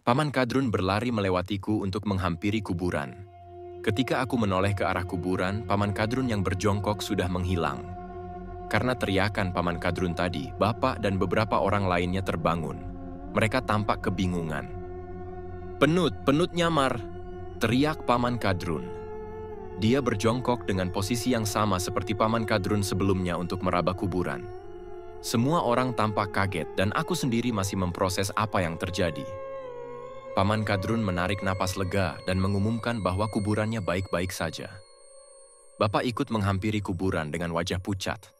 Paman Kadrun berlari melewatiku untuk menghampiri kuburan. Ketika aku menoleh ke arah kuburan, Paman Kadrun yang berjongkok sudah menghilang. Karena teriakan Paman Kadrun tadi, Bapak dan beberapa orang lainnya terbangun. Mereka tampak kebingungan. Penut nyamar!" teriak Paman Kadrun. Dia berjongkok dengan posisi yang sama seperti Paman Kadrun sebelumnya untuk meraba kuburan. Semua orang tampak kaget dan aku sendiri masih memproses apa yang terjadi. Paman Kadrun menarik napas lega dan mengumumkan bahwa kuburannya baik-baik saja. Bapak ikut menghampiri kuburan dengan wajah pucat.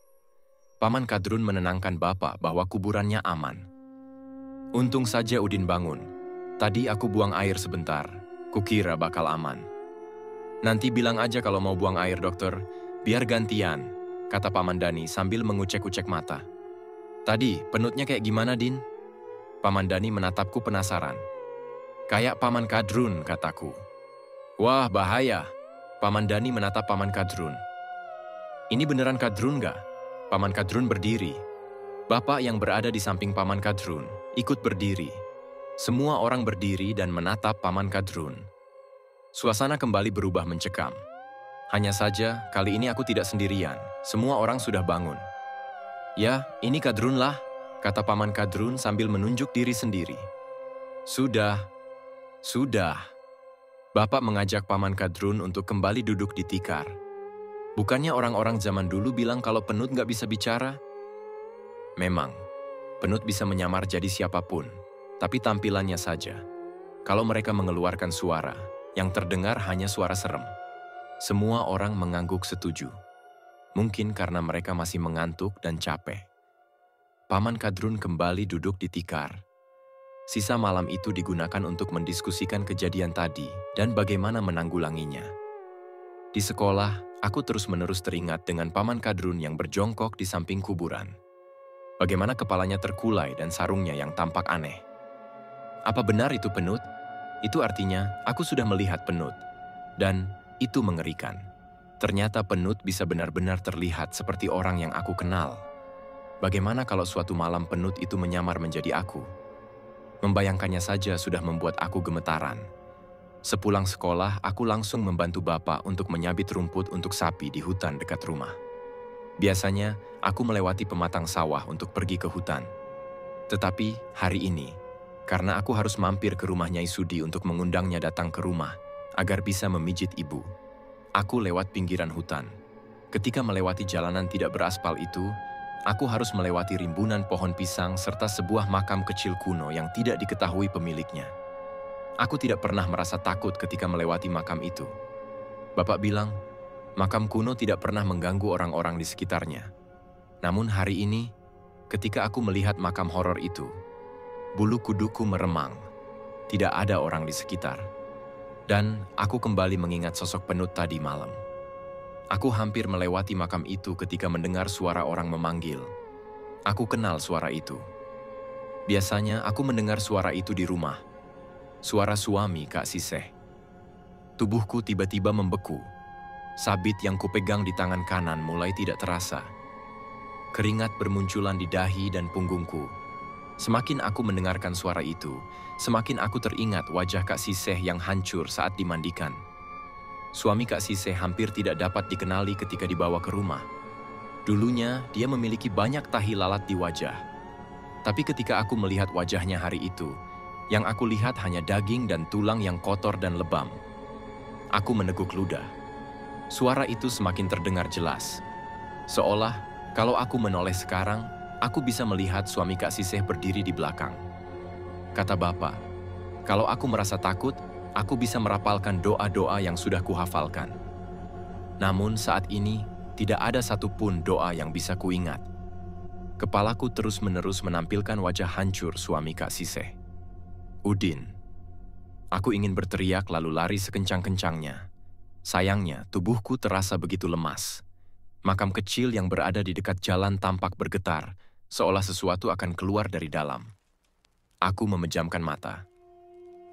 Paman Kadrun menenangkan Bapak bahwa kuburannya aman. "Untung saja Udin bangun. Tadi aku buang air sebentar. Kukira bakal aman." "Nanti bilang aja kalau mau buang air, dokter. Biar gantian," kata Paman Dani sambil mengucek-ucek mata. "Tadi, penutnya kayak gimana, Din?" Paman Dani menatapku penasaran. "Kayak Paman Kadrun," kataku. "Wah, bahaya." Paman Dani menatap Paman Kadrun. "Ini beneran Kadrun nggak?" Paman Kadrun berdiri. Bapak yang berada di samping Paman Kadrun ikut berdiri. Semua orang berdiri dan menatap Paman Kadrun. Suasana kembali berubah mencekam. Hanya saja, kali ini aku tidak sendirian. Semua orang sudah bangun. "Ya, ini Kadrun lah," kata Paman Kadrun sambil menunjuk diri sendiri. Sudah. Bapak mengajak Paman Kadrun untuk kembali duduk di tikar. Bukannya orang-orang zaman dulu bilang kalau penut nggak bisa bicara? Memang, penut bisa menyamar jadi siapapun, tapi tampilannya saja. Kalau mereka mengeluarkan suara, yang terdengar hanya suara serem. Semua orang mengangguk setuju. Mungkin karena mereka masih mengantuk dan capek. Paman Kadrun kembali duduk di tikar. Sisa malam itu digunakan untuk mendiskusikan kejadian tadi dan bagaimana menanggulanginya. Di sekolah, aku terus-menerus teringat dengan Paman Kadrun yang berjongkok di samping kuburan. Bagaimana kepalanya terkulai dan sarungnya yang tampak aneh. Apa benar itu penut? Itu artinya aku sudah melihat penut. Dan itu mengerikan. Ternyata penut bisa benar-benar terlihat seperti orang yang aku kenal. Bagaimana kalau suatu malam penut itu menyamar menjadi aku? Membayangkannya saja sudah membuat aku gemetaran. Sepulang sekolah, aku langsung membantu Bapak untuk menyabit rumput untuk sapi di hutan dekat rumah. Biasanya, aku melewati pematang sawah untuk pergi ke hutan. Tetapi hari ini, karena aku harus mampir ke rumah Nyai Sudi untuk mengundangnya datang ke rumah, agar bisa memijit ibu, aku lewat pinggiran hutan. Ketika melewati jalanan tidak beraspal itu, aku harus melewati rimbunan pohon pisang serta sebuah makam kecil kuno yang tidak diketahui pemiliknya. Aku tidak pernah merasa takut ketika melewati makam itu. Bapak bilang, makam kuno tidak pernah mengganggu orang-orang di sekitarnya. Namun hari ini, ketika aku melihat makam horor itu, bulu kuduku meremang. Tidak ada orang di sekitar. Dan aku kembali mengingat sosok penut tadi malam. Aku hampir melewati makam itu ketika mendengar suara orang memanggil. Aku kenal suara itu. Biasanya aku mendengar suara itu di rumah. Suara suami Kak Siseh. Tubuhku tiba-tiba membeku. Sabit yang kupegang di tangan kanan mulai tidak terasa. Keringat bermunculan di dahi dan punggungku. Semakin aku mendengarkan suara itu, semakin aku teringat wajah Kak Siseh yang hancur saat dimandikan. Suami Kak Siseh hampir tidak dapat dikenali ketika dibawa ke rumah. Dulunya, dia memiliki banyak tahi lalat di wajah. Tapi ketika aku melihat wajahnya hari itu, yang aku lihat hanya daging dan tulang yang kotor dan lebam. Aku meneguk ludah. Suara itu semakin terdengar jelas. Seolah, kalau aku menoleh sekarang, aku bisa melihat suami Kak Siseh berdiri di belakang. Kata Bapak, kalau aku merasa takut, aku bisa merapalkan doa-doa yang sudah kuhafalkan. Namun saat ini, tidak ada satupun doa yang bisa kuingat. Kepalaku terus-menerus menampilkan wajah hancur suami Kak Siseh. Udin. Aku ingin berteriak lalu lari sekencang-kencangnya. Sayangnya, tubuhku terasa begitu lemas. Makam kecil yang berada di dekat jalan tampak bergetar, seolah sesuatu akan keluar dari dalam. Aku memejamkan mata.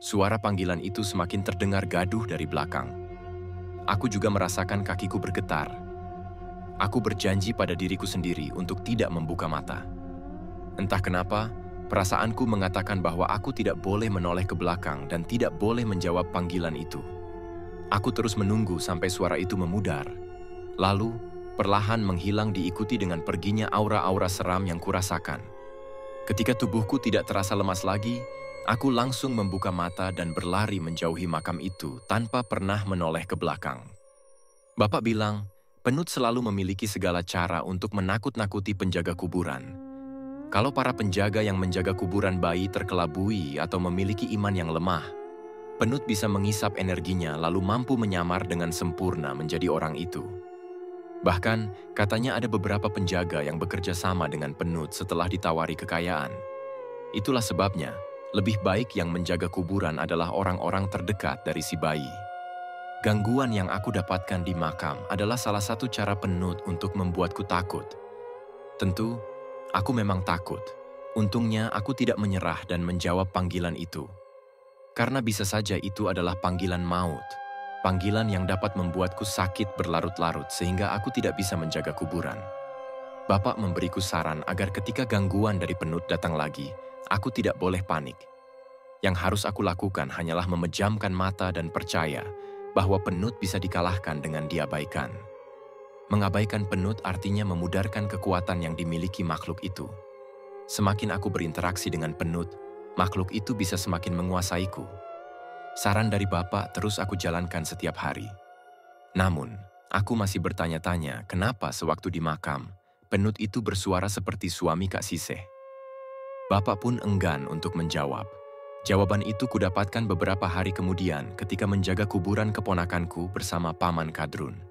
Suara panggilan itu semakin terdengar gaduh dari belakang. Aku juga merasakan kakiku bergetar. Aku berjanji pada diriku sendiri untuk tidak membuka mata. Entah kenapa, Perasaanku mengatakan bahwa aku tidak boleh menoleh ke belakang dan tidak boleh menjawab panggilan itu. Aku terus menunggu sampai suara itu memudar. Lalu, perlahan menghilang diikuti dengan perginya aura-aura seram yang kurasakan. Ketika tubuhku tidak terasa lemas lagi, aku langsung membuka mata dan berlari menjauhi makam itu tanpa pernah menoleh ke belakang. Bapak bilang, penut selalu memiliki segala cara untuk menakut-nakuti penjaga kuburan. Kalau para penjaga yang menjaga kuburan bayi terkelabui atau memiliki iman yang lemah, penut bisa mengisap energinya lalu mampu menyamar dengan sempurna menjadi orang itu. Bahkan, katanya ada beberapa penjaga yang bekerja sama dengan penut setelah ditawari kekayaan. Itulah sebabnya, lebih baik yang menjaga kuburan adalah orang-orang terdekat dari si bayi. Gangguan yang aku dapatkan di makam adalah salah satu cara penut untuk membuatku takut. Tentu, aku memang takut. Untungnya aku tidak menyerah dan menjawab panggilan itu. Karena bisa saja itu adalah panggilan maut. Panggilan yang dapat membuatku sakit berlarut-larut sehingga aku tidak bisa menjaga kuburan. Bapak memberiku saran agar ketika gangguan dari penut datang lagi, aku tidak boleh panik. Yang harus aku lakukan hanyalah memejamkan mata dan percaya bahwa penut bisa dikalahkan dengan diabaikan. Mengabaikan penut artinya memudarkan kekuatan yang dimiliki makhluk itu. Semakin aku berinteraksi dengan penut, makhluk itu bisa semakin menguasaiku. Saran dari Bapak terus aku jalankan setiap hari. Namun, aku masih bertanya-tanya kenapa sewaktu di makam, penut itu bersuara seperti suami Kak Siseh. Bapak pun enggan untuk menjawab. Jawaban itu kudapatkan beberapa hari kemudian ketika menjaga kuburan keponakanku bersama Paman Kadrun.